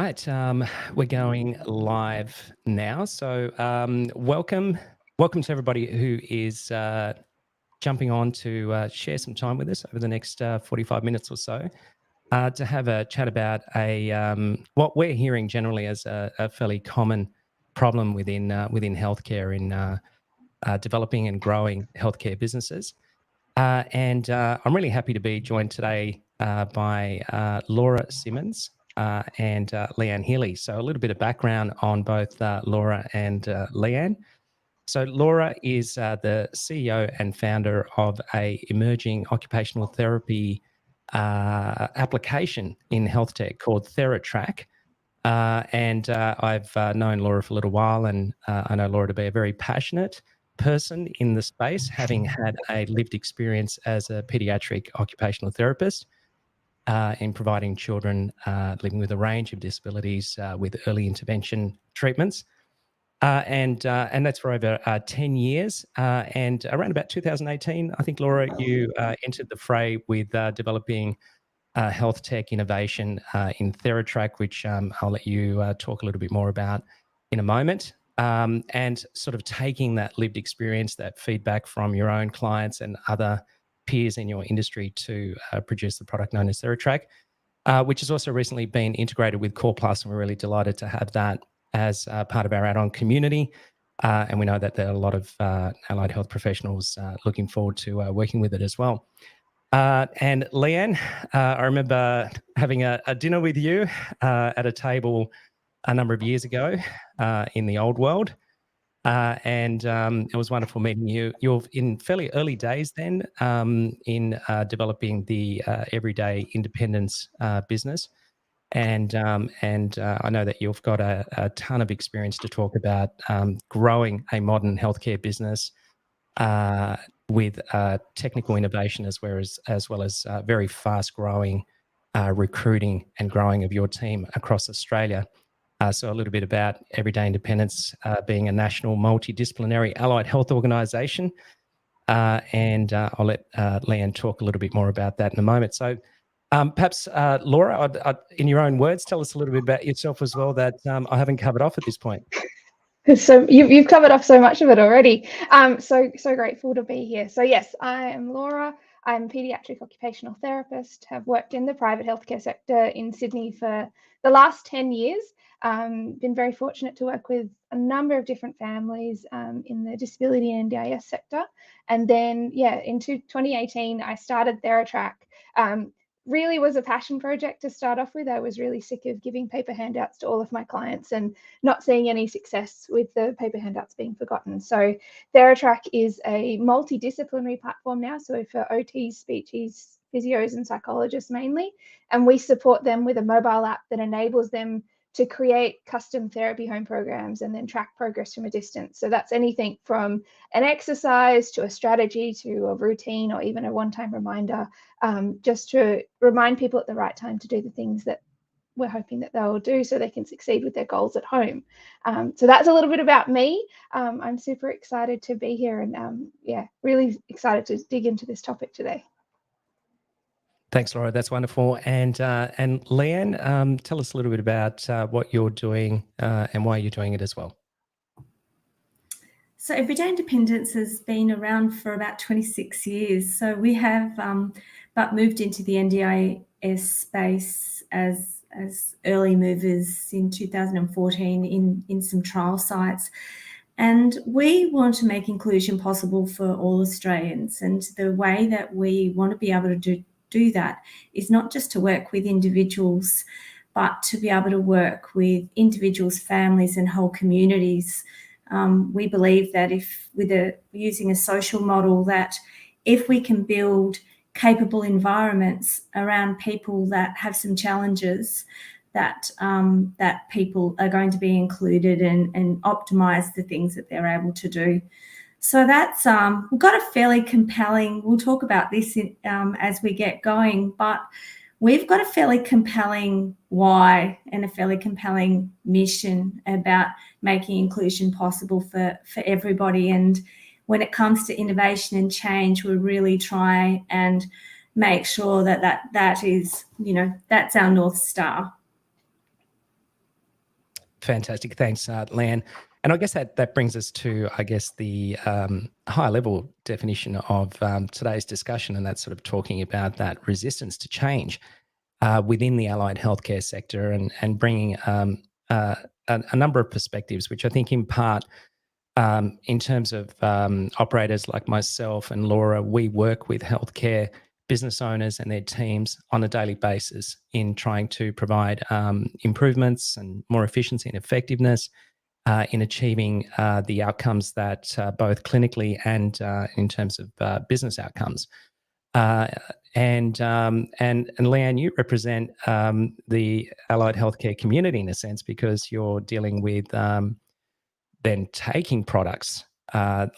right, we're going live now. So welcome to everybody who is jumping on to share some time with us over the next 45 minutes or so to have a chat about what we're hearing generally as a fairly common problem within healthcare in developing and growing healthcare businesses. And I'm really happy to be joined today by Laura Simmons and Leanne Healey. So a little bit of background on both Laura and Leanne. So Laura is the CEO and founder of a emerging occupational therapy application in health tech called Theratrak. And I've known Laura for a little while, and I know Laura to be a very passionate person in the space, having had a lived experience as a pediatric occupational therapist in providing children living with a range of disabilities with early intervention treatments. And that's for over 10 years. And around about 2018, I think, Laura, you entered the fray with developing health tech innovation in Theratrak, which I'll let you talk a little bit more about in a moment. And sort of taking that lived experience, that feedback from your own clients and other peers in your industry to produce the product known as Theratrak, which has also recently been integrated with coreplus, and we're really delighted to have that as part of our add-on community. And we know that there are a lot of allied health professionals looking forward to working with it as well. And Leanne, I remember having a dinner with you at a table a number of years ago in the old world. And it was wonderful meeting you. You're in fairly early days then in developing the everyday independence business. And I know that you've got a ton of experience to talk about growing a modern healthcare business with technical innovation as well as very fast growing recruiting and growing of your team across Australia. So a little bit about Everyday Independence being a national multidisciplinary allied health organisation. And I'll let Leanne talk a little bit more about that in a moment. So perhaps, Laura, in your own words, tell us a little bit about yourself as well that I haven't covered off at this point. So you've covered off so much of it already. So grateful to be here. So yes, I am Laura. I'm a paediatric occupational therapist, have worked in the private healthcare sector in Sydney for the last 10 years. Been very fortunate to work with a number of different families in the disability and NDIS sector. And then, into 2018, I started Theratrak. Really was a passion project to start off with. I was really sick of giving paper handouts to all of my clients and not seeing any success with the paper handouts being forgotten. So Theratrak is a multidisciplinary platform now, so for OTs, speechies, physios and psychologists mainly, and we support them with a mobile app that enables them to create custom therapy home programs and then track progress from a distance. So that's anything from an exercise to a strategy to a routine or even a one-time reminder, just to remind people at the right time to do the things that we're hoping that they'll do so they can succeed with their goals at home. So that's a little bit about me. I'm super excited to be here and really excited to dig into this topic today. Thanks, Laura. That's wonderful. And Leanne, tell us a little bit about what you're doing and why you're doing it as well. So Everyday Independence has been around for about 26 years. So we have but moved into the NDIS space as early movers in 2014 in some trial sites. And we want to make inclusion possible for all Australians. And the way that we want to be able to do that is not just to work with individuals, but to be able to work with individuals, families and whole communities. We believe that using a social model, that if we can build capable environments around people that have some challenges, that people are going to be included and optimize the things that they're able to do. So that's, we've got a fairly compelling, we'll talk about this as we get going, but we've got a fairly compelling why and a fairly compelling mission about making inclusion possible for everybody. And when it comes to innovation and change, we really try and make sure that is, that's our North Star. Fantastic. Thanks, Leanne. And I guess that brings us to, I guess, the high level definition of today's discussion, and that's sort of talking about that resistance to change within the allied healthcare sector, and bringing a number of perspectives, which I think in part, in terms of operators like myself and Laura, we work with healthcare business owners and their teams on a daily basis in trying to provide improvements and more efficiency and effectiveness in achieving the outcomes that both clinically and in terms of business outcomes. And Leanne, you represent the allied healthcare community in a sense, because you're dealing with then taking products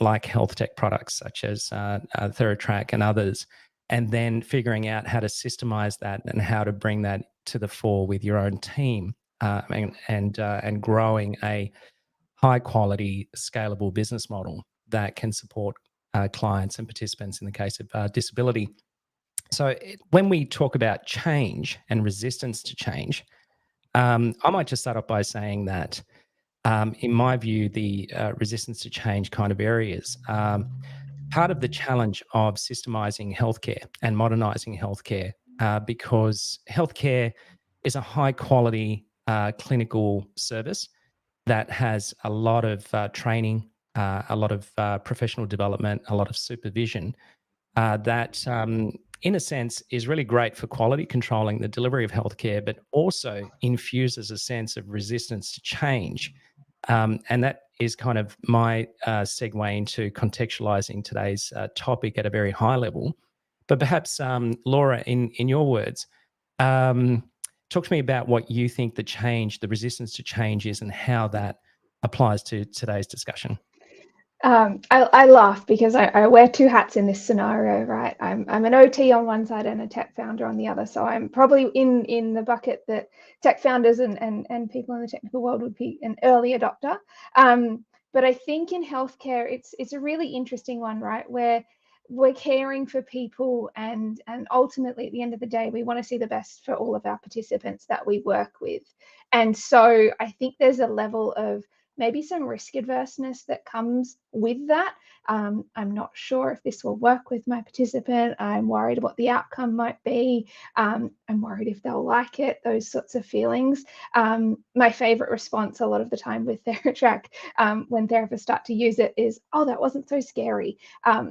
like health tech products such as Theratrak and others, and then figuring out how to systemize that and how to bring that to the fore with your own team, and growing a high quality, scalable business model that can support clients and participants in the case of disability. So when we talk about change and resistance to change, I might just start off by saying that in my view, the resistance to change kind of areas. Part of the challenge of systemizing healthcare and modernizing healthcare, because healthcare is a high quality clinical service that has a lot of training, a lot of professional development, a lot of supervision, that in a sense is really great for quality controlling the delivery of healthcare, but also infuses a sense of resistance to change. And that is kind of my segue into contextualizing today's topic at a very high level. But perhaps, Laura, in your words, talk to me about what you think the resistance to change is, and how that applies to today's discussion. I laugh because I wear two hats in this scenario, right? I'm an OT on one side and a tech founder on the other. So I'm probably in the bucket that tech founders and people in the technical world would be an early adopter. But I think in healthcare, it's a really interesting one, right? Where we're caring for people, and ultimately at the end of the day, we want to see the best for all of our participants that we work with. And so I think there's a level of maybe some risk adverseness that comes with that. I'm not sure if this will work with my participant. I'm worried what the outcome might be. I'm worried if they'll like it, those sorts of feelings. My favorite response a lot of the time with Theratrak, when therapists start to use it, is, oh, that wasn't so scary,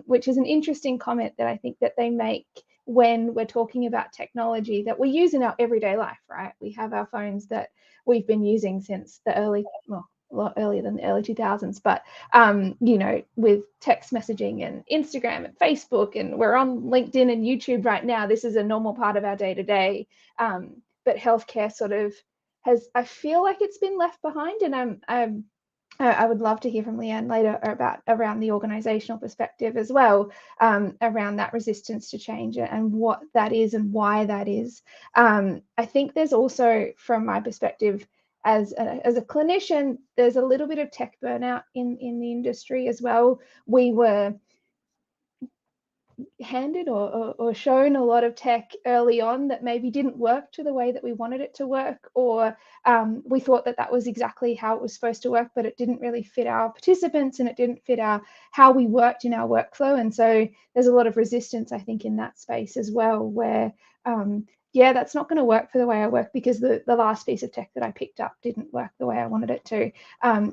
which is an interesting comment that I think that they make when we're talking about technology that we use in our everyday life, right? We have our phones that we've been using since the a lot earlier than the early 2000s, but with text messaging and Instagram and Facebook, and we're on LinkedIn and YouTube right now. This is a normal part of our day-to-day, but healthcare sort of has, I feel like it's been left behind. And I would love to hear from Leanne later around the organizational perspective as well, around that resistance to change and what that is and why that is. I think there's also, from my perspective, as a clinician, there's a little bit of tech burnout in the industry as well. We were handed or shown a lot of tech early on that maybe didn't work to the way that we wanted it to work, or we thought that was exactly how it was supposed to work, but it didn't really fit our participants and it didn't fit how we worked in our workflow. And so there's a lot of resistance, I think, in that space as well, where that's not going to work for the way I work, because the last piece of tech that I picked up didn't work the way I wanted it to.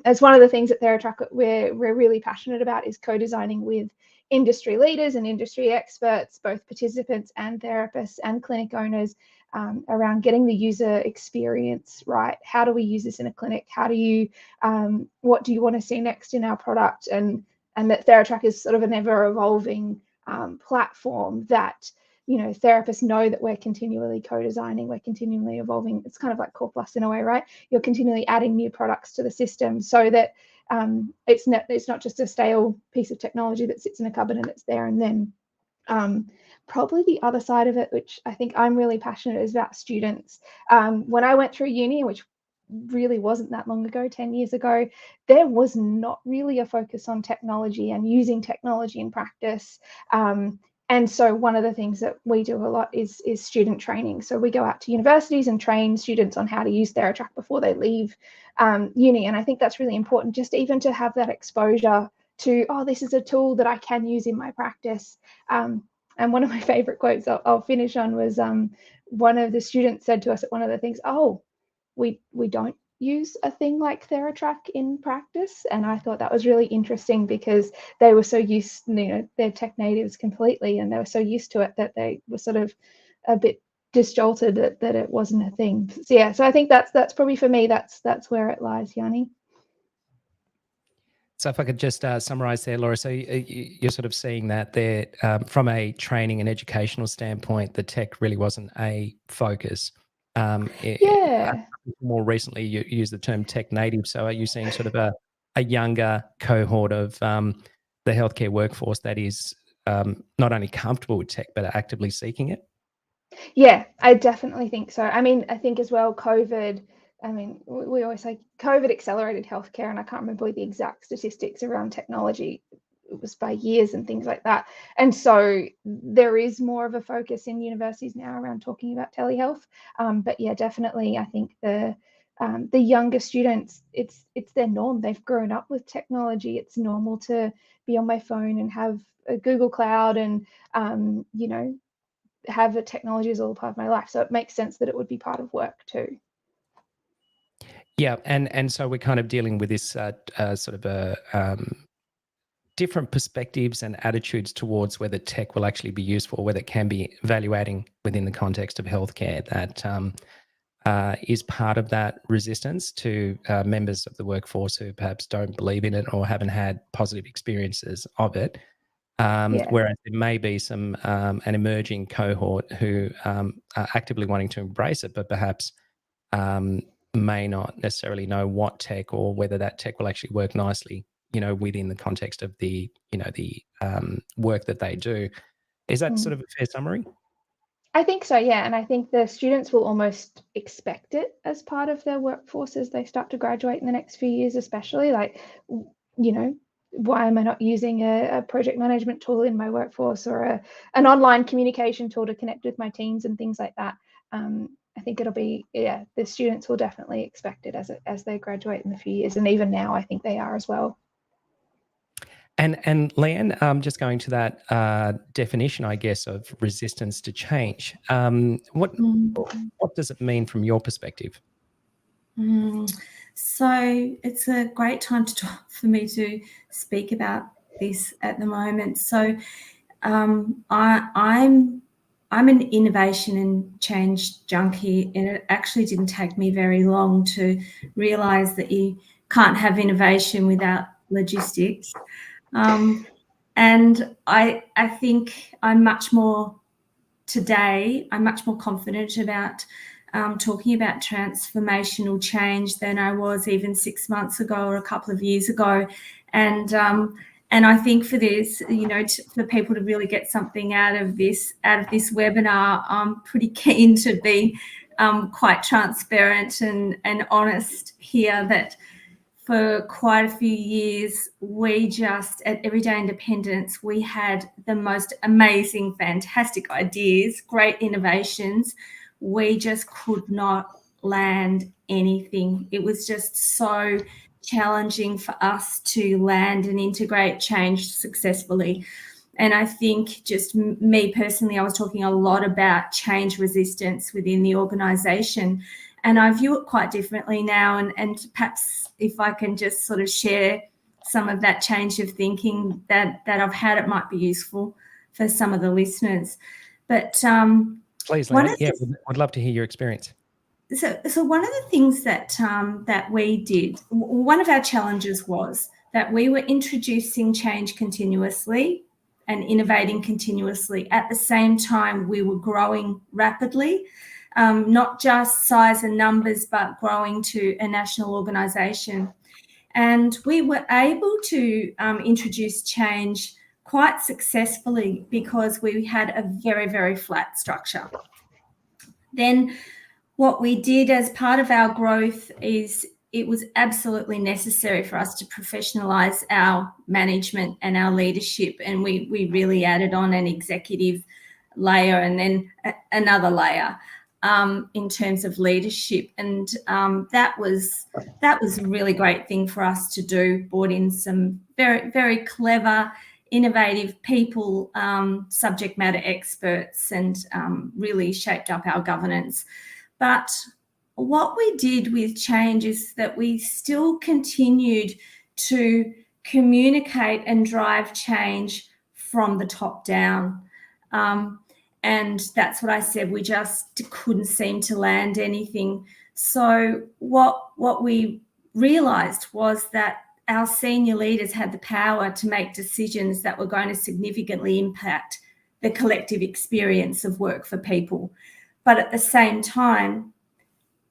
As one of the things at Theratrak we're really passionate about is co-designing with industry leaders and industry experts, both participants and therapists and clinic owners, around getting the user experience right. How do we use this in a clinic? How do you, what do you want to see next in our product? And that Theratrak is sort of an ever evolving platform that, therapists know that we're continually co-designing, we're continually evolving. It's kind of like coreplus in a way, right? You're continually adding new products to the system so that it's not just a stale piece of technology that sits in a cupboard and it's there. And then probably the other side of it, which I think I'm really passionate, is about students. When I went through uni, which really wasn't that long ago, 10 years ago, there was not really a focus on technology and using technology in practice. And so one of the things that we do a lot is student training. So we go out to universities and train students on how to use Theratrak before they leave uni. And I think that's really important, just even to have that exposure to, oh, this is a tool that I can use in my practice. And one of my favorite quotes I'll finish on was one of the students said to us at one of the things, oh, we don't use a thing like Theratrak in practice. And I thought that was really interesting, because they were so used, they're tech natives completely, and they were so used to it that they were sort of a bit disjolted that it wasn't a thing. So yeah, so I think that's probably, for me, that's where it lies, Yianni. So if I could just summarize there, Laura, so you're sort of seeing that there from a training and educational standpoint, the tech really wasn't a focus. Yeah. More recently, you used the term tech native. So are you seeing sort of a younger cohort of the healthcare workforce that is not only comfortable with tech, but actively seeking it? Yeah, I definitely think so. I mean, I think as well, COVID, we always say COVID accelerated healthcare, and I can't remember the exact statistics around technology. It was by years and things like that. And so there is more of a focus in universities now around talking about telehealth. But yeah, definitely, I think the younger students, it's their norm. They've grown up with technology. It's normal to be on my phone and have a Google Cloud and, have a technology as all part of my life. So it makes sense that it would be part of work too. Yeah, and so we're kind of dealing with this sort of a different perspectives and attitudes towards whether tech will actually be useful, whether it can be evaluating within the context of healthcare, that is part of that resistance to members of the workforce who perhaps don't believe in it or haven't had positive experiences of it. Whereas there may be some an emerging cohort who are actively wanting to embrace it, but perhaps may not necessarily know what tech or whether that tech will actually work nicely, within the context of the work that they do. Is that sort of a fair summary? I think so, yeah. And I think the students will almost expect it as part of their workforce as they start to graduate in the next few years, especially. Like, why am I not using a project management tool in my workforce, or an online communication tool to connect with my teams and things like that? I think it'll be, the students will definitely expect it as they graduate in a few years. And even now, I think they are as well. And Leanne, just going to that definition, I guess, of resistance to change, what does it mean from your perspective? So it's a great time for me to speak about this at the moment. So I'm an innovation and change junkie, and it actually didn't take me very long to realise that you can't have innovation without logistics. And I think I'm much more confident about talking about transformational change than I was even 6 months ago or a couple of years ago. And I think for this, for people to really get something out of this webinar, I'm pretty keen to be quite transparent and honest here, that for quite a few years, we just, at Everyday Independence, we had the most amazing, fantastic ideas, great innovations. We just could not land anything. It was just so challenging for us to land and integrate change successfully. And I think, just me personally, I was talking a lot about change resistance within the organisation. And I view it quite differently now. And perhaps if I can just sort of share some of that change of thinking that I've had, it might be useful for some of the listeners. But please, Leanne, I'd love to hear your experience. So one of the things that we did, one of our challenges was that we were introducing change continuously and innovating continuously. At the same time, we were growing rapidly. Not just size and numbers, but growing to a national organisation. And we were able to introduce change quite successfully because we had a very, very flat structure. Then what we did as part of our growth is it was absolutely necessary for us to professionalise our management and our leadership, and we really added on an executive layer and then another layer in terms of leadership, and that was a really great thing for us to do. Brought in some very, very clever, innovative people, subject matter experts, and really shaped up our governance. But what we did with change is that we still continued to communicate and drive change from the top down. And that's what I said, we just couldn't seem to land anything. So what we realised was that our senior leaders had the power to make decisions that were going to significantly impact the collective experience of work for people. But at the same time,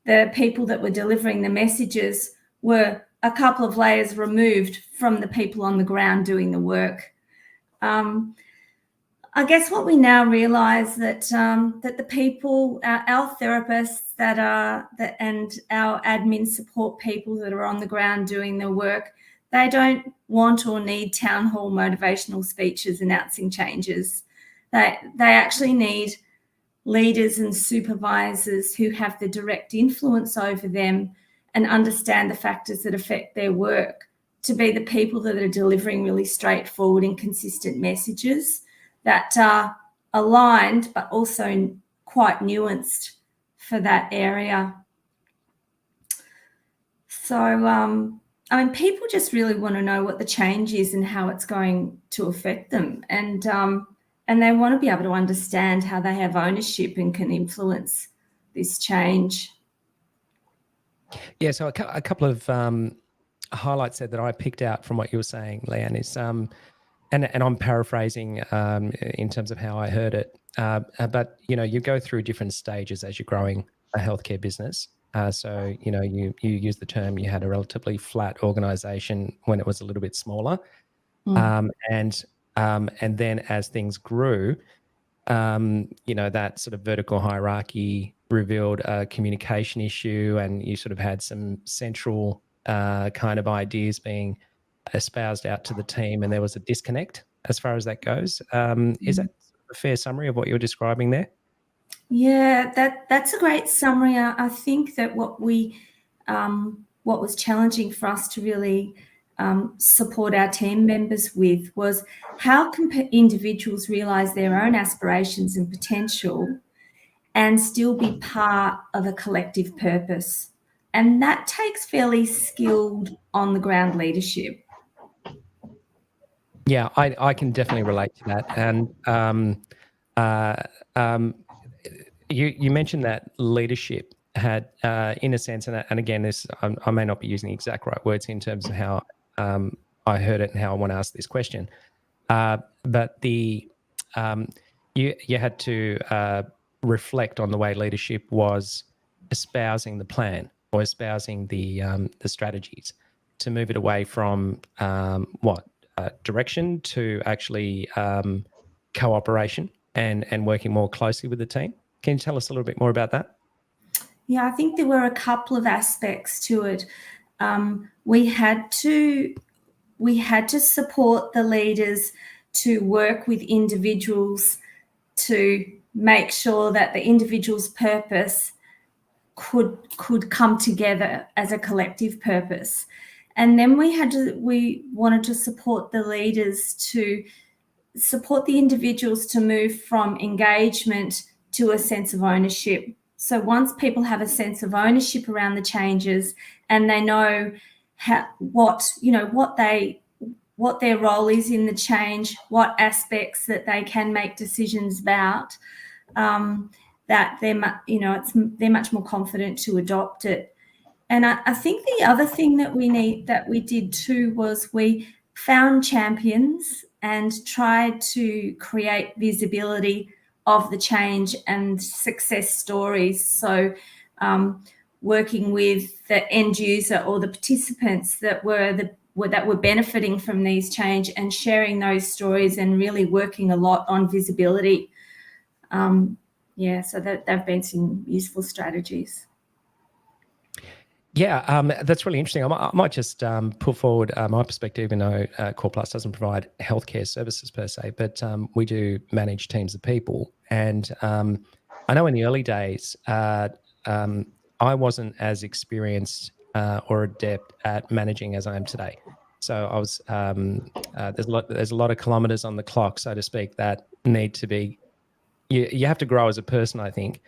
the people that were delivering the messages were a couple of layers removed from the people on the ground doing the work. I guess what we now realise that the people, our therapists and our admin support people that are on the ground doing the work, they don't want or need town hall motivational speeches announcing changes. They actually need leaders and supervisors who have the direct influence over them and understand the factors that affect their work to be the people that are delivering really straightforward and consistent messages that are aligned but also quite nuanced for that area. So, I mean, people just really want to know what the change is and how it's going to affect them. And they want to be able to understand how they have ownership and can influence this change. Yeah, so a couple of highlights there that I picked out from what you were saying, Leanne, is and I'm paraphrasing in terms of how I heard it, but you go through different stages as you're growing a healthcare business. So you use the term, you had a relatively flat organisation when it was a little bit smaller, and then as things grew, that sort of vertical hierarchy revealed a communication issue, and you sort of had some central kind of ideas being espoused out to the team, and there was a disconnect as far as that goes. Is that a fair summary of what you're describing there? Yeah, that's a great summary. I think that what was challenging for us to really support our team members with was how can individuals realise their own aspirations and potential and still be part of a collective purpose. And that takes fairly skilled on-the-ground leadership. Yeah, I can definitely relate to that. And you mentioned that leadership had, in a sense, and again, this I may not be using the exact right words in terms of how I heard it and how I want to ask this question, but you had to reflect on the way leadership was espousing the plan or espousing the strategies to move it away from direction to actually cooperation and working more closely with the team. Can you tell us a little bit more about that? Yeah, I think there were a couple of aspects to it. We had to support the leaders to work with individuals to make sure that the individual's purpose could come together as a collective purpose. And then we wanted to support the leaders to support the individuals to move from engagement to a sense of ownership. So once people have a sense of ownership around the changes and they know what their role is in the change, what aspects that they can make decisions about, that they're much more confident to adopt it. And I think the other thing that we did too was we found champions and tried to create visibility of the change and success stories. So working with the end user or the participants that were benefiting from these change and sharing those stories and really working a lot on visibility. Yeah, so that they've been some useful strategies. Yeah, that's really interesting. I might just put forward my perspective, even though coreplus doesn't provide healthcare services per se, but we do manage teams of people. And I know in the early days, I wasn't as experienced or adept at managing as I am today. So I was there's a lot of kilometers on the clock, so to speak, that need to be. You have to grow as a person, I think,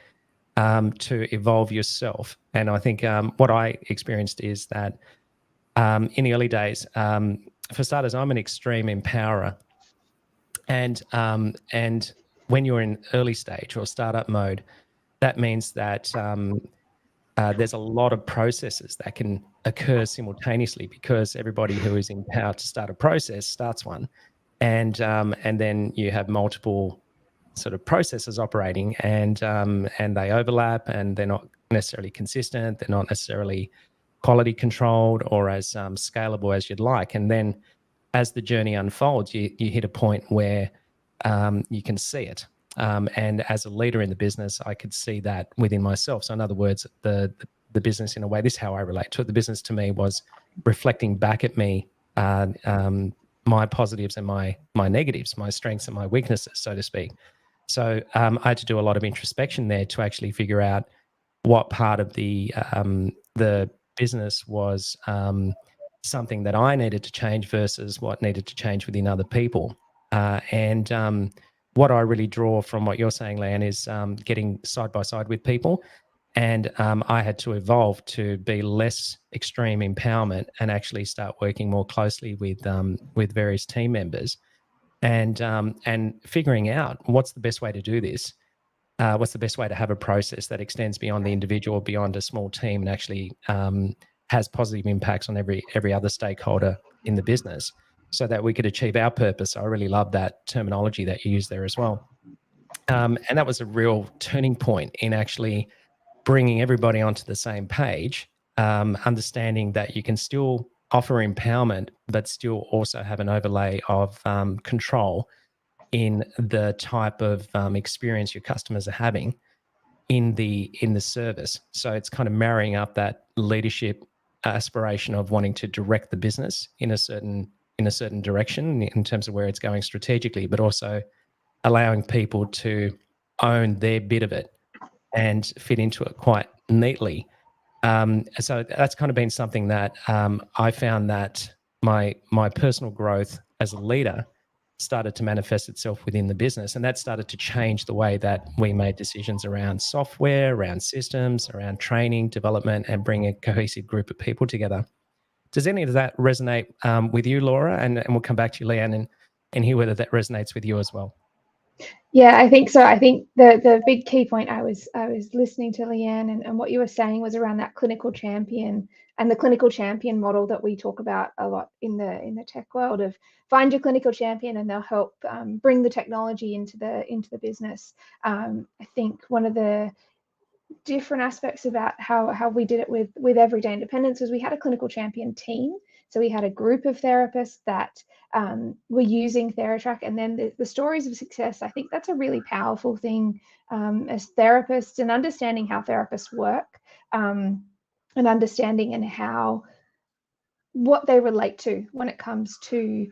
to evolve yourself. And I think what I experienced is that in the early days, for starters, I'm an extreme empowerer, and when you're in early stage or startup mode, that means that there's a lot of processes that can occur simultaneously because everybody who is empowered to start a process starts one, and then you have multiple sort of processes operating, and they overlap, and they're not necessarily consistent. They're not necessarily quality controlled or as scalable as you'd like. And then as the journey unfolds, you hit a point where you can see it. And as a leader in the business, I could see that within myself. So in other words, the business, in a way, this is how I relate to it. The business to me was reflecting back at me my positives and my negatives, my strengths and my weaknesses, so to speak. So I had to do a lot of introspection there to actually figure out what part of the business was something that I needed to change versus what needed to change within other people. And what I really draw from what you're saying, Leanne, is getting side by side with people. And I had to evolve to be less extreme empowerment and actually start working more closely with various team members, and figuring out what's the best way to do this. What's the best way to have a process that extends beyond the individual, beyond a small team, and actually has positive impacts on every other stakeholder in the business, so that we could achieve our purpose. I really love that terminology that you use there as well. And that was a real turning point in actually bringing everybody onto the same page, understanding that you can still offer empowerment, but still also have an overlay of control in the type of experience your customers are having in the service. So it's kind of marrying up that leadership aspiration of wanting to direct the business in a certain direction in terms of where it's going strategically, but also allowing people to own their bit of it and fit into it quite neatly. So that's kind of been something that I found that my personal growth as a leader started to manifest itself within the business, and that started to change the way that we made decisions around software, around systems, around training, development, and bring a cohesive group of people together. Does any of that resonate with you, Laura? And we'll come back to you, Leanne, and hear whether that resonates with you as well. Yeah, I think so. I think the big key point I was listening to Leanne, and what you were saying was around that clinical champion and the clinical champion model that we talk about a lot in the tech world of find your clinical champion and they'll help bring the technology into the business. I think one of the different aspects about how we did it with Everyday Independence was we had a clinical champion team. So we had a group of therapists that were using Theratrak, and then the stories of success. I think that's a really powerful thing as therapists, and understanding how therapists work, and understanding and how what they relate to when it comes to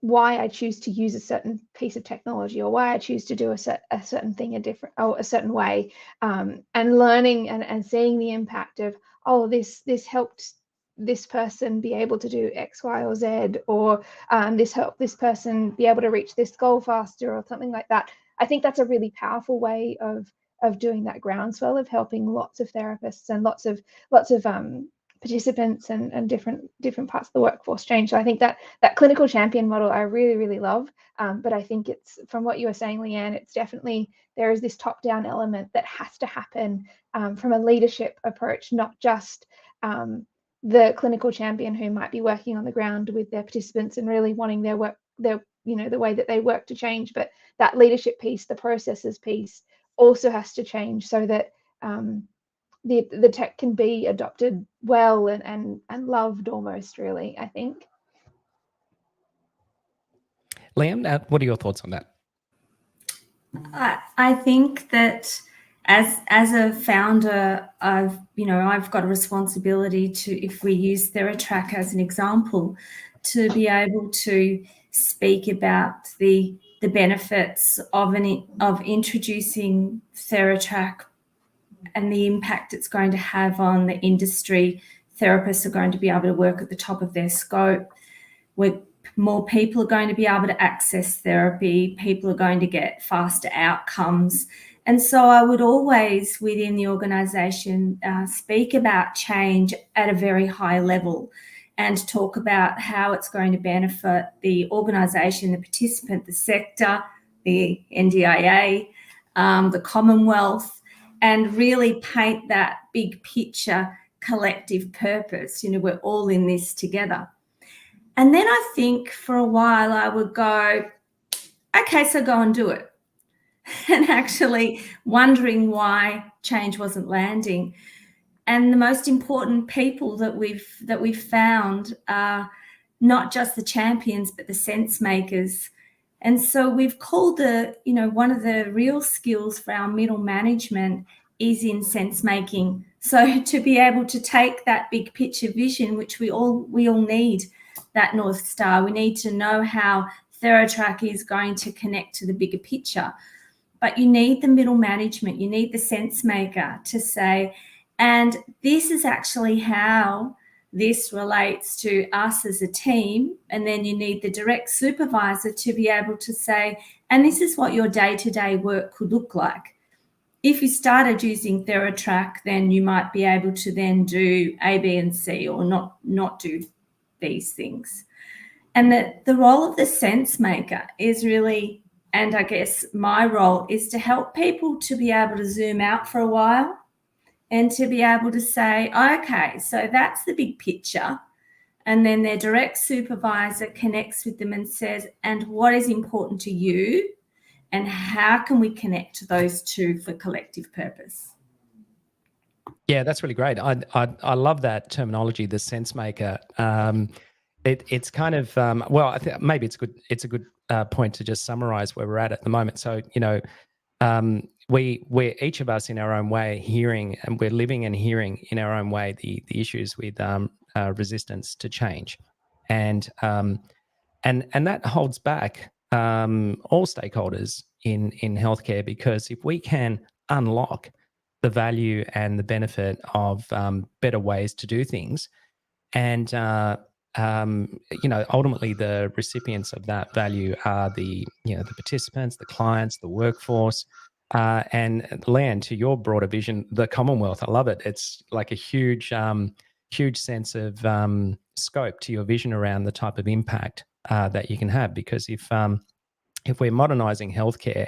why I choose to use a certain piece of technology, or why I choose to do a certain thing a certain way, and learning and seeing the impact of, oh, this helped this person be able to do X, Y, or Z, or this helped this person be able to reach this goal faster, or something like that. I think that's a really powerful way of doing that groundswell of helping lots of therapists and lots of participants and different parts of the workforce change. So I think that clinical champion model I really, really love. But I think it's, from what you were saying, Leanne, it's definitely, there is this top-down element that has to happen from a leadership approach, not just the clinical champion who might be working on the ground with their participants and really wanting their work, the way that they work to change, but that leadership piece, the processes piece, also has to change so that the tech can be adopted well and loved almost, really, I think. Leanne, what are your thoughts on that? I think that as a founder, I've got a responsibility to, if we use Theratrak as an example, to be able to speak about the benefits of introducing Theratrak and the impact it's going to have on the industry. Therapists are going to be able to work at the top of their scope. More people are going to be able to access therapy. People are going to get faster outcomes. And so I would always, within the organisation, speak about change at a very high level and talk about how it's going to benefit the organisation, the participant, the sector, the NDIA, the Commonwealth, and really paint that big picture collective purpose. We're all in this together. And then I think for a while I would go, okay, so go and do it. And actually wondering why change wasn't landing. And the most important people that we've found are not just the champions, but the sense makers. And so we've called one of the real skills for our middle management is in sense making. So to be able to take that big picture vision, which we all need, that North Star, we need to know how Theratrak is going to connect to the bigger picture. But you need the middle management, you need the sense maker to say, and this is actually how this relates to us as a team. And then you need the direct supervisor to be able to say, and this is what your day-to-day work could look like. If you started using Theratrak, then you might be able to then do A, B, and C, or not do these things. And the role of the sense maker is really, and I guess my role is to help people to be able to zoom out for a while and to be able to say, okay, so that's the big picture. And then their direct supervisor connects with them and says, and what is important to you? And how can we connect those two for collective purpose? Yeah, that's really great. I love that terminology, the sense maker. It's kind of well, I think maybe it's a good point to just summarize where we're at the moment. So we're each of us in our own way hearing, and we're living and hearing in our own way the issues with resistance to change, and that holds back all stakeholders in healthcare, because if we can unlock the value and the benefit of better ways to do things, and ultimately the recipients of that value are the participants, the clients, the workforce, and Leanne, to your broader vision, the Commonwealth. I love it. It's like a huge sense of scope to your vision around the type of impact that you can have. Because if we're modernising healthcare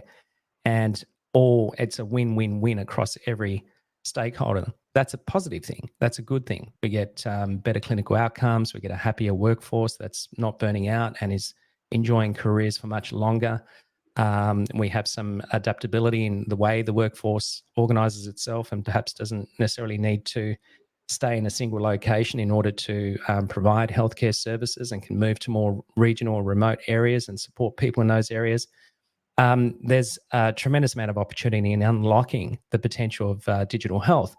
and it's a win-win-win across every stakeholder, that's a positive thing. That's a good thing. We get better clinical outcomes. We get a happier workforce that's not burning out and is enjoying careers for much longer. We have some adaptability in the way the workforce organises itself, and perhaps doesn't necessarily need to stay in a single location in order to provide healthcare services, and can move to more regional or remote areas and support people in those areas. There's a tremendous amount of opportunity in unlocking the potential of digital health.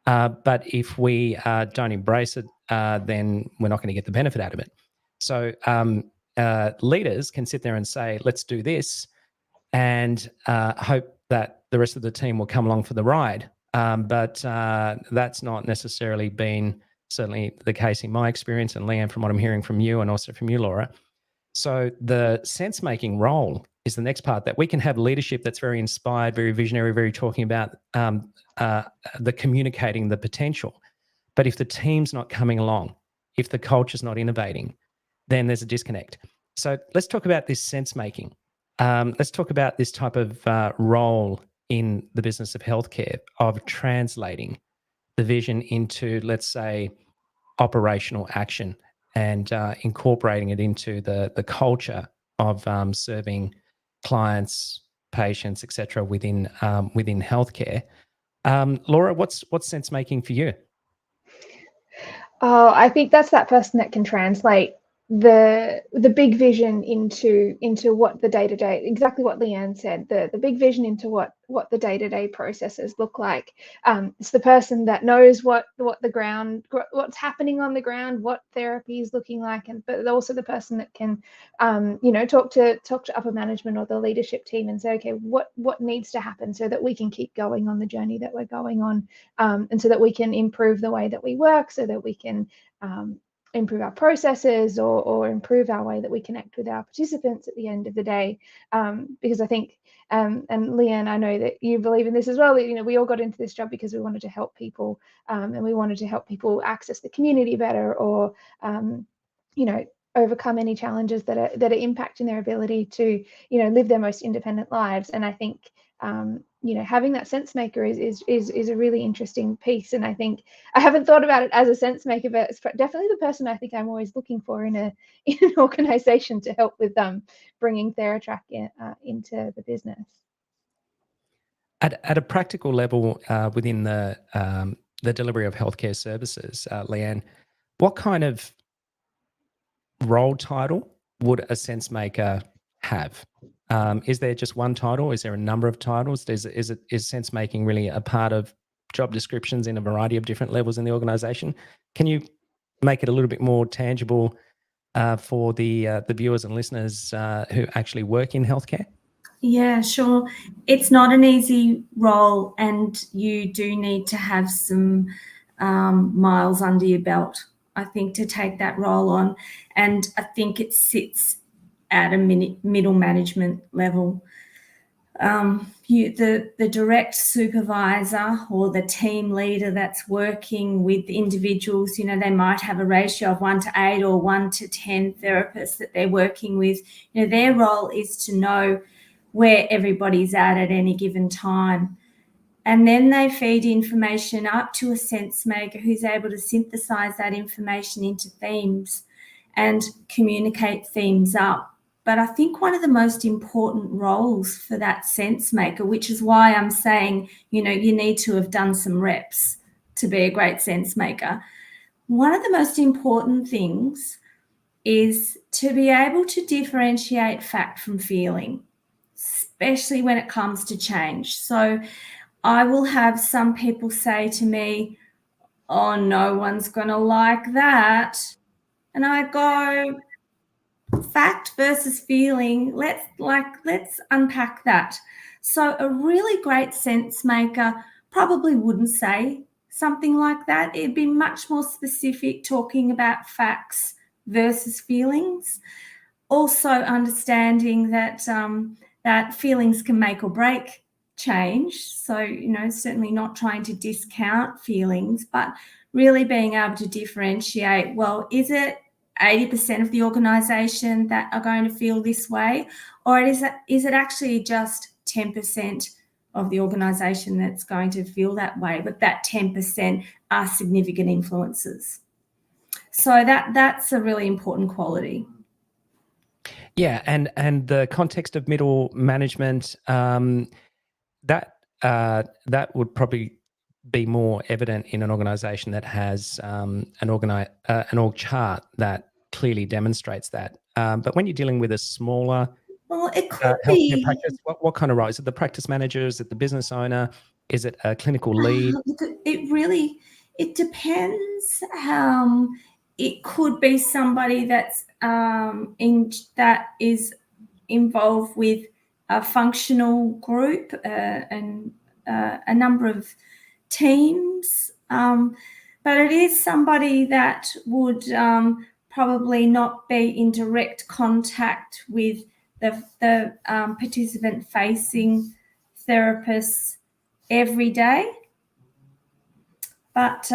But if we don't embrace it, then we're not going to get the benefit out of it. So leaders can sit there and say, let's do this, and hope that the rest of the team will come along for the ride. But that's not necessarily been certainly the case in my experience, and Leanne, from what I'm hearing from you, and also from you, Laura. So the sense-making role is the next part, that we can have leadership that's very inspired, very visionary, very talking about the communicating the potential. But if the team's not coming along, if the culture's not innovating, then there's a disconnect. So let's talk about this sense-making. Let's talk about this type of role in the business of healthcare, of translating the vision into, let's say, operational action, and incorporating it into the culture of serving clients, patients, etc. within healthcare. Laura, what's sense making for you? Oh, I think that's that person that can translate the big vision into what the day-to-day, exactly what Leanne said, the big vision into what the day-to-day processes look like. It's the person that knows what's happening on the ground, what therapy is looking like, but also the person that can talk to upper management or the leadership team and say, okay, what needs to happen so that we can keep going on the journey that we're going on, and so that we can improve the way that we work, so that we can improve our processes or improve our way that we connect with our participants at the end of the day. Because I think, and Leanne, I know that you believe in this as well, that, we all got into this job because we wanted to help people, and we wanted to help people access the community better, or, overcome any challenges that are impacting their ability to, live their most independent lives. And I think, having that sense maker is a really interesting piece. And I think I haven't thought about it as a sense maker, but it's definitely the person I think I'm always looking for in an organization to help with bringing Theratrak into the business. At a practical level, within the delivery of healthcare services, Leanne, what kind of role title would a sense maker have? Is there just one title? Is there a number of titles? Is sense making really a part of job descriptions in a variety of different levels in the organization? Can you make it a little bit more tangible for the viewers and listeners who actually work in healthcare? Yeah, sure. It's not an easy role, and you do need to have some miles under your belt, I think, to take that role on. And I think it sits at a middle management level. The direct supervisor or the team leader that's working with individuals, they might have a ratio of 1:8 or 1:10 therapists that they're working with. Their role is to know where everybody's at any given time. And then they feed information up to a sense maker who's able to synthesize that information into themes and communicate themes up. But I think one of the most important roles for that sense maker, which is why I'm saying, you need to have done some reps to be a great sense maker. One of the most important things is to be able to differentiate fact from feeling, especially when it comes to change. So I will have some people say to me, oh, no one's going to like that. And I go, fact versus feeling, let's unpack that. So a really great sense maker probably wouldn't say something like that. It'd be much more specific, talking about facts versus feelings. Also understanding that that feelings can make or break change. So, certainly not trying to discount feelings, but really being able to differentiate, well, is it 80% of the organisation that are going to feel this way, or is it actually just 10% of the organisation that's going to feel that way, but that 10% are significant influences. So that's a really important quality. Yeah, and the context of middle management, that would probably be more evident in an organisation that has an org chart that clearly demonstrates that. But when you're dealing with a smaller it could healthcare practice, what kind of role? Is it the practice manager? Is it the business owner? Is it a clinical lead? It depends. It could be somebody that's that is involved with a functional group and a number of teams, but it is somebody that would probably not be in direct contact with the participant-facing therapists every day, but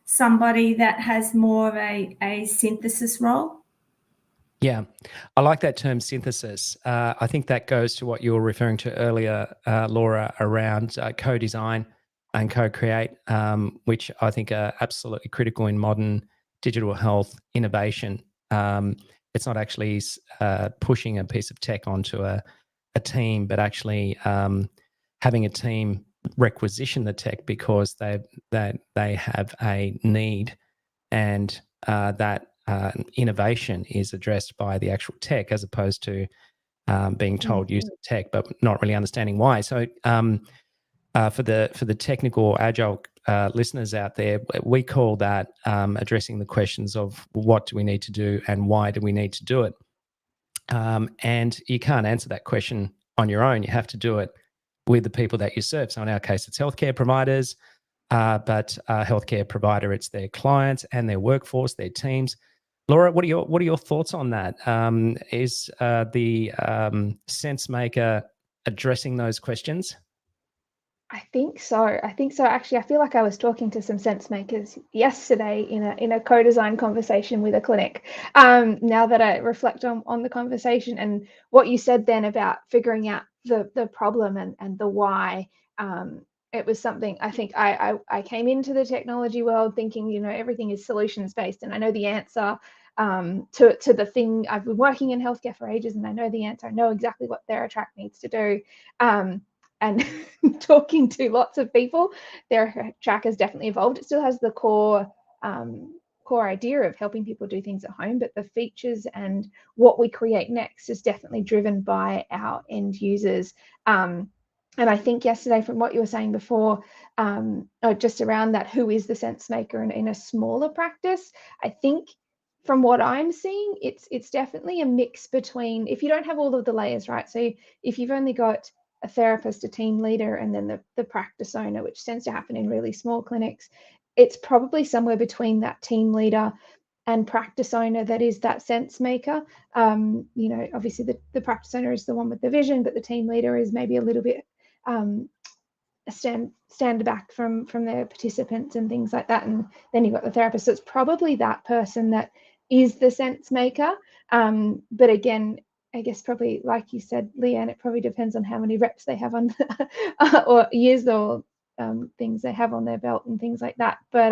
somebody that has more of a synthesis role. Yeah, I like that term, synthesis. I think that goes to what you were referring to earlier, Laura, around co-design and co-create, which I think are absolutely critical in modern digital health innovation. It's not actually pushing a piece of tech onto a team, but actually having a team requisition the tech because they have a need, and that innovation is addressed by the actual tech, as opposed to being told use the tech, but not really understanding why. So for the technical agile listeners out there, we call that addressing the questions of what do we need to do and why do we need to do it. And you can't answer that question on your own. You have to do it with the people that you serve. So in our case, it's healthcare providers, but healthcare provider, it's their clients and their workforce, their teams. Laura, what are your thoughts on that? Is the sense maker addressing those questions? I think so. Actually, I feel like I was talking to some sense makers yesterday in a co-design conversation with a clinic. Now that I reflect on the conversation and what you said then about figuring out the problem and the why, it was something I think I came into the technology world thinking, everything is solutions based, and I know the answer to the thing. I've been working in healthcare for ages, and I know the answer. I know exactly what Theratrak needs to do. And talking to lots of people, Theratrak has definitely evolved. It still has the core idea of helping people do things at home, but the features and what we create next is definitely driven by our end users. And I think yesterday, from what you were saying before, just around that, who is the sense maker in a smaller practice, I think from what I'm seeing, it's definitely a mix between, if you don't have all of the layers, right? So if you've only got a therapist, a team leader, and then the practice owner, which tends to happen in really small clinics, it's probably somewhere between that team leader and practice owner that is that sense maker. Obviously the practice owner is the one with the vision, but the team leader is maybe a little bit stand back from their participants and things like that. And then you've got the therapist. So it's probably that person that is the sense maker. But again, I guess probably, like you said, Leanne, it probably depends on how many reps they have on or years or things they have on their belt and things like that. But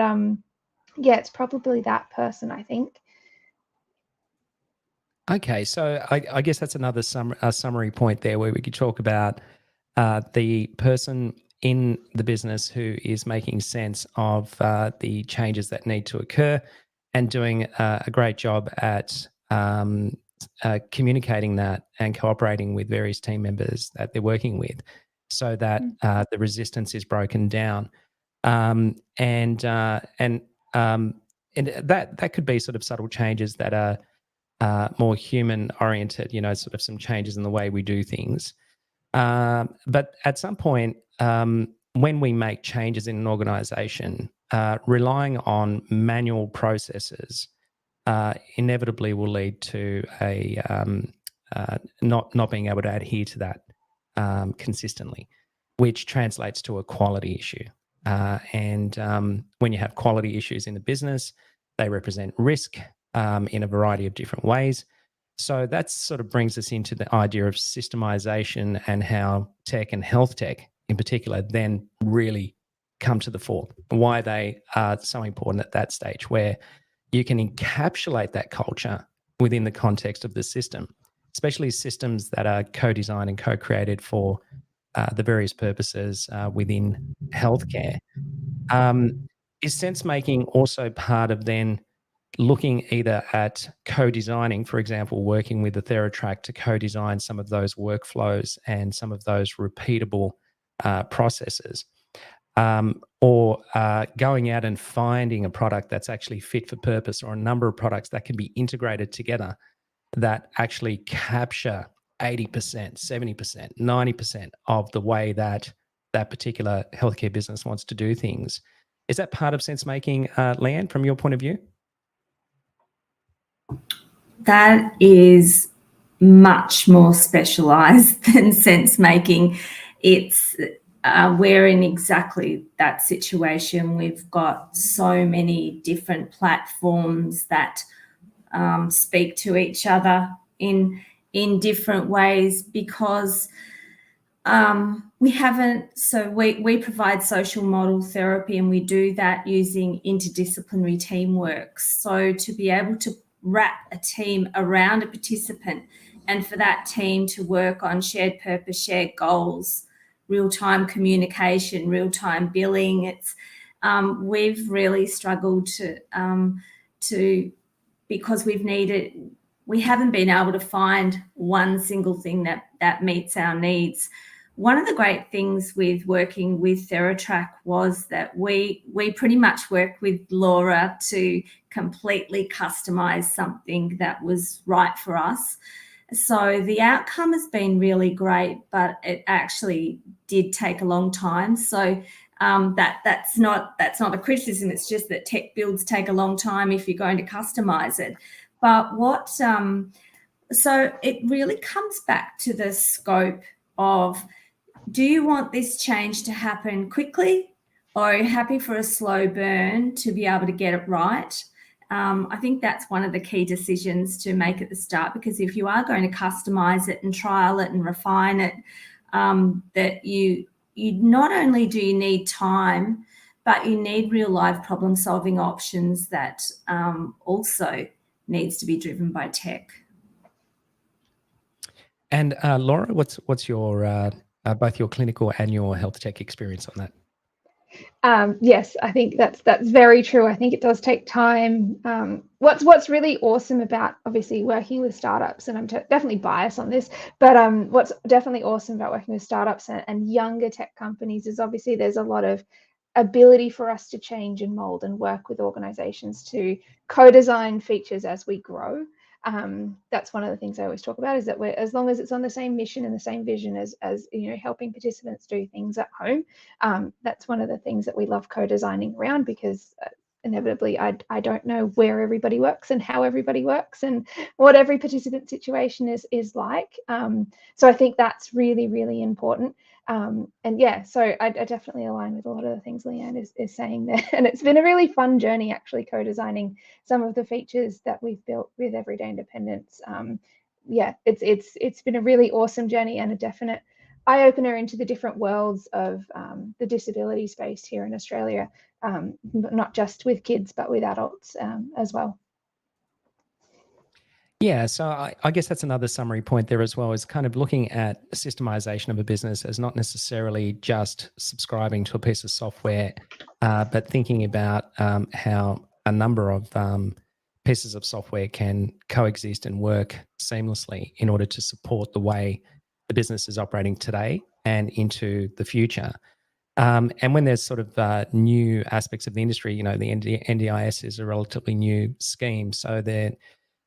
yeah, it's probably that person, I think. Okay, so I guess that's another summary point there, where we could talk about the person in the business who is making sense of the changes that need to occur and doing a great job at communicating that and cooperating with various team members that they're working with, so that the resistance is broken down. And that could be sort of subtle changes that are more human oriented, sort of some changes in the way we do things. But at some point, when we make changes in an organization, relying on manual processes inevitably will lead to a not being able to adhere to that consistently, which translates to a quality issue. And when you have quality issues in the business, they represent risk in a variety of different ways. So that sort of brings us into the idea of systemization and how tech and health tech in particular then really come to the fore, why they are so important at that stage, where you can encapsulate that culture within the context of the system, especially systems that are co-designed and co-created for the various purposes within healthcare. Is sense making also part of then looking either at co-designing, for example, working with the Theratrak to co-design some of those workflows and some of those repeatable processes, or going out and finding a product that's actually fit for purpose, or a number of products that can be integrated together that actually capture 80%, 70%, 90% of the way that that particular healthcare business wants to do things. Is that part of sense making, Leanne, from your point of view? That is much more specialized than sense making. It's we're in exactly that situation. We've got so many different platforms that speak to each other in different ways, because we haven't. So we provide social model therapy, and we do that using interdisciplinary teamwork. So to be able to wrap a team around a participant, and for that team to work on shared purpose, shared goals, real-time communication, real-time billing, it's we've really struggled to because we haven't been able to find one single thing that meets our needs. One of the great things with working with Theratrak was that we pretty much worked with Laura to completely customize something that was right for us. So the outcome has been really great, but it actually did take a long time. So that's not a criticism. It's just that tech builds take a long time if you're going to customize it. But so it really comes back to the scope of, do you want this change to happen quickly, or are you happy for a slow burn to be able to get it right? I think that's one of the key decisions to make at the start, because if you are going to customize it and trial it and refine it, that you not only do you need time, but you need real life problem solving options that also needs to be driven by tech. And Laura, what's your both your clinical and your health tech experience on that? Yes, I think that's very true. I think it does take time. What's really awesome about obviously working with startups, and I'm definitely biased on this, but what's definitely awesome about working with startups and younger tech companies is obviously there's a lot of ability for us to change and mold and work with organizations to co-design features as we grow. That's one of the things I always talk about, is that we're, as long as it's on the same mission and the same vision as you know, helping participants do things at home, that's one of the things that we love co-designing around, because inevitably I don't know where everybody works and how everybody works and what every participant situation is like. So I think that's really, really important. And yeah, so I definitely align with a lot of the things Leanne is saying there. And it's been a really fun journey actually co-designing some of the features that we've built with Everyday Independence. Yeah, it's been a really awesome journey and a definite eye-opener into the different worlds of the disability space here in Australia, not just with kids, but with adults as well. Yeah, so I guess that's another summary point there as well, is kind of looking at systemization of a business as not necessarily just subscribing to a piece of software, but thinking about how a number of pieces of software can coexist and work seamlessly in order to support the way the business is operating today and into the future. And when there's sort of new aspects of the industry, you know, the NDIS is a relatively new scheme, so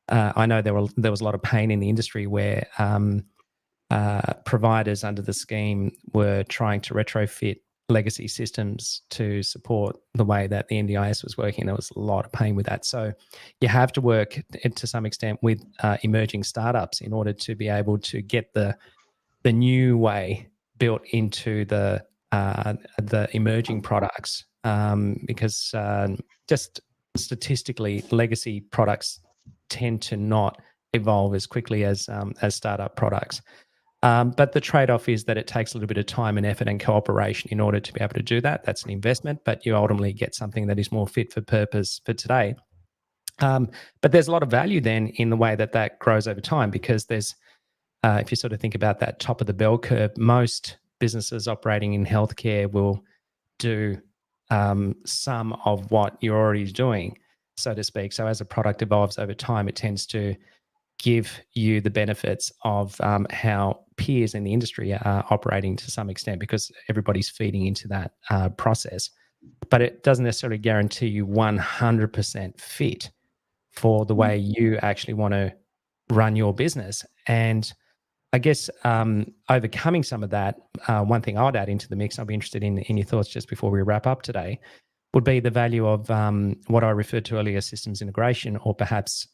I know there was a lot of pain in the industry where providers under the scheme were trying to retrofit legacy systems to support the way that the NDIS was working. There was a lot of pain with that. So you have to work to some extent with emerging startups in order to be able to get the new way built into the emerging products, because just statistically, legacy products tend to not evolve as quickly as startup products. But the trade-off is that it takes a little bit of time and effort and cooperation in order to be able to do that. That's an investment, but you ultimately get something that is more fit for purpose for today. But there's a lot of value then in the way that grows over time, because there's, if you sort of think about that top of the bell curve, most businesses operating in healthcare will do some of what you're already doing, so to speak. So as a product evolves over time, it tends to give you the benefits of how peers in the industry are operating to some extent, because everybody's feeding into that process. But it doesn't necessarily guarantee you 100% fit for the way you actually want to run your business. And I guess overcoming some of that, one thing I would add into the mix, I'll be interested in your thoughts just before we wrap up today, would be the value of what I referred to earlier, systems integration, or perhaps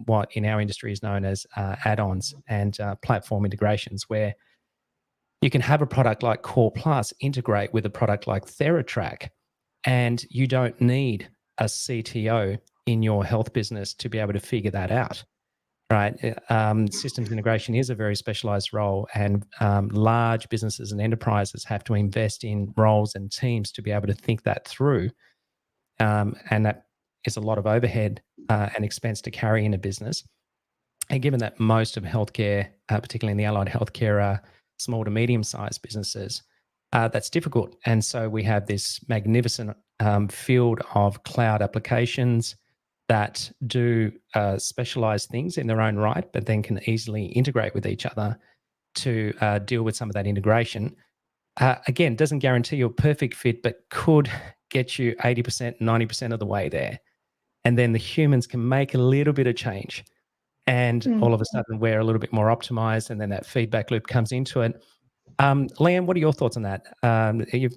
what in our industry is known as add-ons and platform integrations, where you can have a product like coreplus integrate with a product like Theratrak, and you don't need a CTO in your health business to be able to figure that out. Right. Systems integration is a very specialized role, and large businesses and enterprises have to invest in roles and teams to be able to think that through. And that is a lot of overhead and expense to carry in a business. And given that most of healthcare, particularly in the allied healthcare, are small to medium-sized businesses, that's difficult. And so we have this magnificent field of cloud applications, that do specialized things in their own right, but then can easily integrate with each other to deal with some of that integration. Again, doesn't guarantee you're a perfect fit, but could get you 80%, 90% of the way there. And then the humans can make a little bit of change. And all of a sudden we're a little bit more optimized, and then that feedback loop comes into it. Leanne, what are your thoughts on that?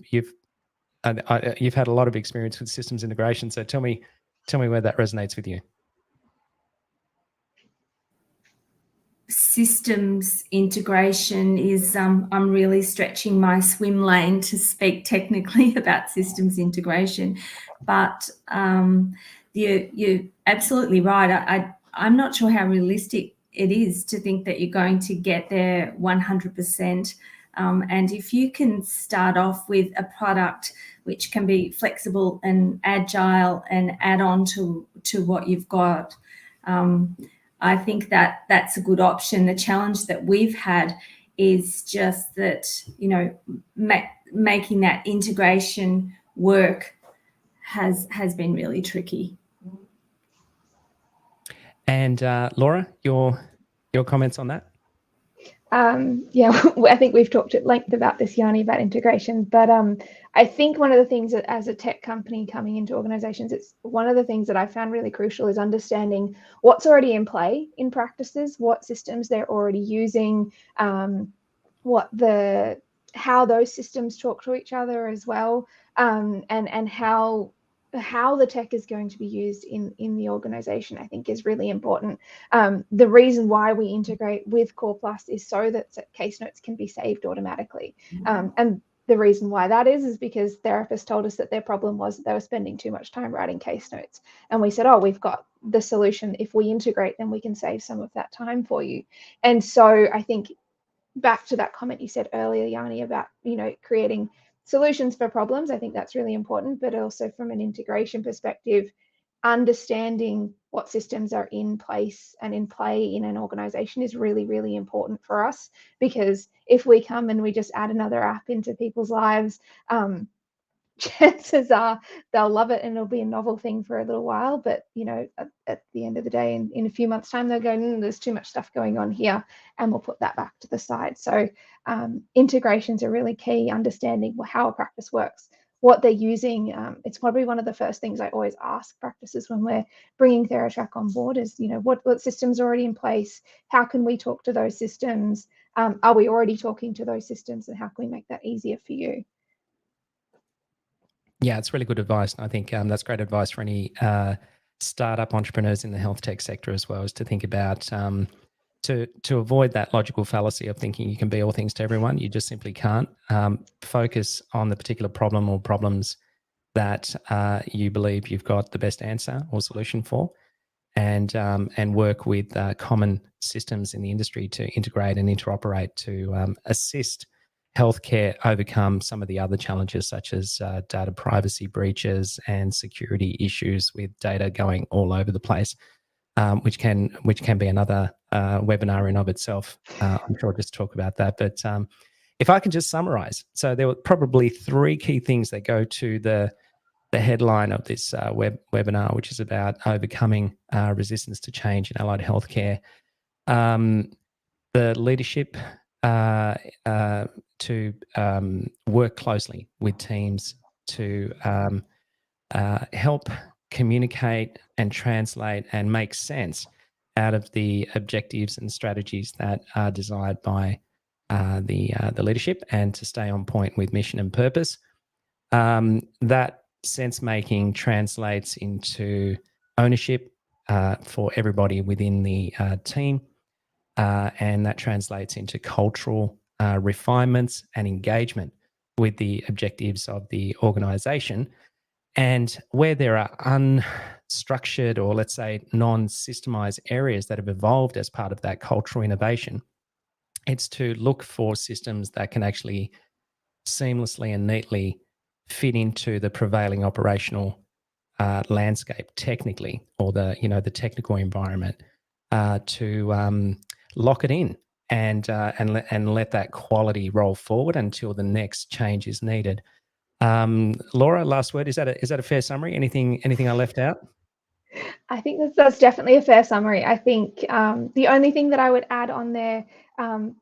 You've had a lot of experience with systems integration, so tell me where that resonates with you. Systems integration is, I'm really stretching my swim lane to speak technically about systems integration, but you're absolutely right. I'm not sure how realistic it is to think that you're going to get there 100%. And if you can start off with a product which can be flexible and agile and add on to what you've got, I think that that's a good option. The challenge that we've had is just that, you know, making that integration work has been really tricky. And Laura, your comments on that? Yeah, I think we've talked at length about this, Yianni, about integration. But I think one of the things that, as a tech company coming into organizations, it's one of the things that I found really crucial is understanding what's already in play in practices, what systems they're already using, how those systems talk to each other as well, and how the tech is going to be used in the organization, I think is really important. The reason why we integrate with coreplus is so that case notes can be saved automatically. And the reason why that is because therapists told us that their problem was that they were spending too much time writing case notes. And we said, oh, we've got the solution. If we integrate, then we can save some of that time for you. And so I think back to that comment you said earlier, Yianni, about, you know, creating solutions for problems, I think that's really important, but also from an integration perspective, understanding what systems are in place and in play in an organization is really, really important for us, because if we come and we just add another app into people's lives, chances are they'll love it and it'll be a novel thing for a little while, but you know, at the end of the day, in a few months' time, they'll go, there's too much stuff going on here, and we'll put that back to the side. So integrations are really key, understanding how a practice works, what they're using. It's probably one of the first things I always ask practices when we're bringing Theratrak on board is, you know, what systems are already in place? How can we talk to those systems? Are we already talking to those systems, and how can we make that easier for you? Yeah, it's really good advice. And I think that's great advice for any startup entrepreneurs in the health tech sector as well, is to think about to avoid that logical fallacy of thinking you can be all things to everyone. You just simply can't. Focus on the particular problem or problems that you believe you've got the best answer or solution for, and work with common systems in the industry to integrate and interoperate to assist healthcare overcome some of the other challenges, such as data privacy breaches and security issues with data going all over the place, which can be another webinar in of itself. I'm sure just talk about that. But if I can just summarize, so there were probably 3 key things that go to the headline of this webinar, which is about overcoming resistance to change in allied healthcare. The leadership to work closely with teams to help communicate and translate and make sense out of the objectives and strategies that are desired by the leadership, and to stay on point with mission and purpose. That sense making translates into ownership for everybody within the team. And that translates into cultural refinements and engagement with the objectives of the organization. And where there are unstructured, or let's say non-systemized areas that have evolved as part of that cultural innovation, it's to look for systems that can actually seamlessly and neatly fit into the prevailing operational landscape technically, or the technical environment, to lock it in and let that quality roll forward until the next change is needed. Laura, last word. Is that a fair summary? Anything I left out? I think that's definitely a fair summary. I think the only thing that I would add on there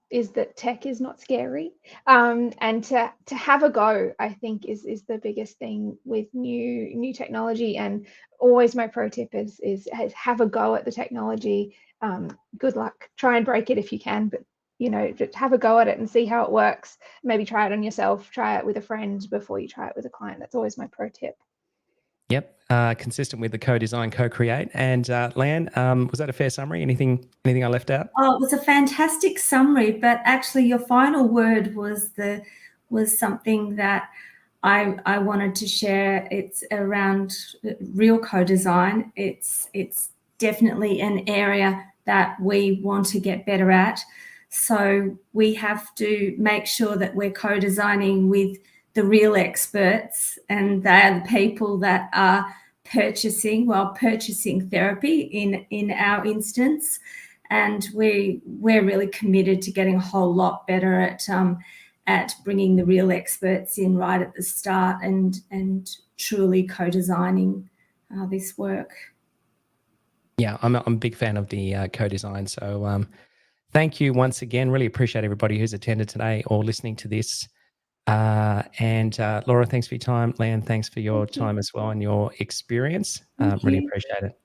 is that tech is not scary, and to have a go, I think is the biggest thing with new technology. And always my pro tip is have a go at the technology. Good luck. Try and break it if you can, but just have a go at it and see how it works. Maybe try it on yourself. Try it with a friend before you try it with a client. That's always my pro tip. Yep, consistent with the co-design, co-create. And Leanne, was that a fair summary? Anything I left out? Oh, it was a fantastic summary, but actually your final word was something that I wanted to share. It's around real co-design. It's definitely an area that we want to get better at. So we have to make sure that we're co-designing with the real experts, and they are the people that are purchasing therapy in our instance. And we're really committed to getting a whole lot better at bringing the real experts in right at the start and truly co-designing this work. Yeah, I'm a big fan of the co-design. So thank you once again. Really appreciate everybody who's attended today or listening to this. And Laura, thanks for your time. Leanne, thanks for your time as well and your experience. Really appreciate it.